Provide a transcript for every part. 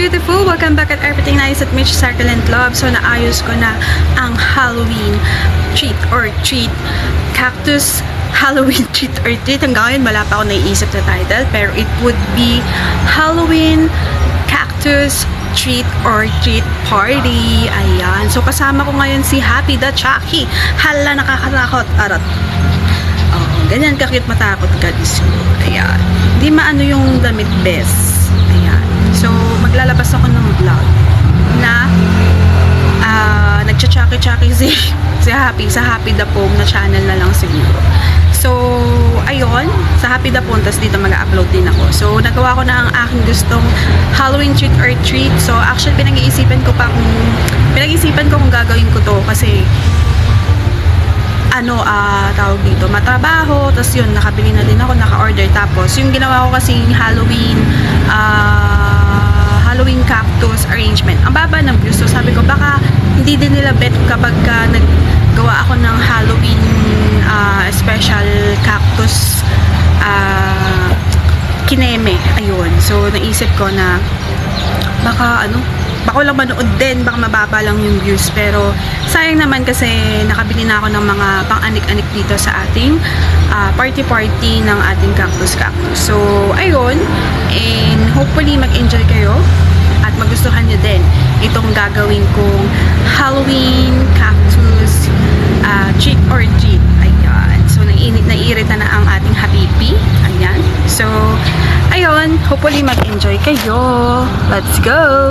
beautiful! Welcome back at Everything Nice at Mitch Succulent Love. So, naayos ko na ang Halloween treat or treat. Cactus Halloween treat or treat. Hanggang ngayon, wala pa ako naiisip na title. Pero it would be Halloween Cactus treat or treat party. Ayan. So, kasama ko ngayon si Happy the Chucky. Hala, nakakatakot. Arot. Oh, ganyan ka-cute matakot guys. Ayan. Hindi maano yung damit best. Ayan. So, maglalabas ako ng vlog na nagcha-chucky si Happy sa Happy the Pong na channel na lang siguro. So, ayun, sa Happy the Pong, tas dito mag-upload din ako. So, nagawa ko na ang aking gustong Halloween treat or treat. So, actually, pinag-iisipan ko kung gagawin ko to kasi tawag dito, matrabaho, tapos yun, nakabili na din ako, naka-order. Tapos, yung ginawa ko kasing Halloween cactus arrangement. Ang baba ng views. So, sabi ko, baka hindi din nila bet kapag naggawa ako ng Halloween special cactus kineme. Ayun. So, naisip ko na baka lang manood din, baka mababa lang yung views. Pero, sayang naman kasi nakabili na ako ng mga pang-anik-anik dito sa ating party-party ng ating cactus. So, ayun. And hopefully, mag-enjoy kayo at magustuhan nyo din itong gagawin kong Halloween cactus treat or treat. Ayan. So, naiirita na ang ating habibi. Ayan. So, ayun. Hopefully, mag-enjoy kayo. Let's go!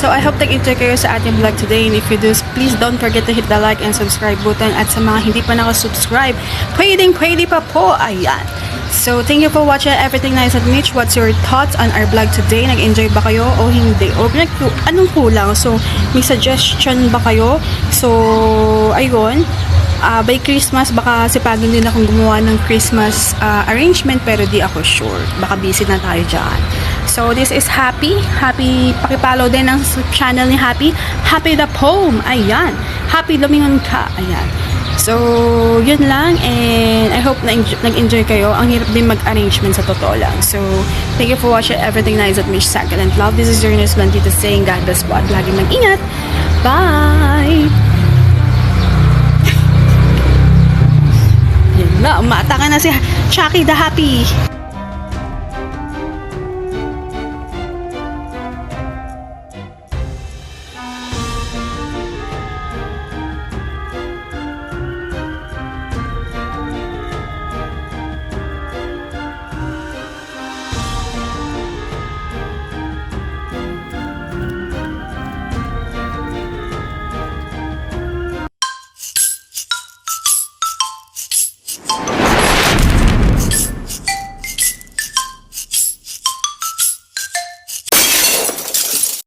So I hope nag-enjoy kayo sa ating vlog today, and if you do, please don't forget to hit the like and subscribe button, at sa mga hindi pa nakasubscribe, pwede pa po, ayan. So thank you for watching Everything Nice at Mitch. What's your thoughts on our vlog today? Nag-enjoy ba kayo o hindi? O anong kulang? So may suggestion ba kayo? So ayun, by Christmas, baka sipagin din akong gumawa ng Christmas arrangement, pero di ako sure. Baka busy na tayo dyan. So, this is Happy. Pakipollow din ang channel ni Happy. Happy the Poem. Ayan. Happy lumingon ka. Ayan. So, yun lang. And I hope nag-enjoy kayo. Ang hirap din mag-arrangement sa totoo lang. So, thank you for watching Everything Nice at Mitch Sakal and Love. This is your nurse Landita saying God bless po at laging mag-ingat. Bye! Yun na. Umata ka na si Chucky the Happy.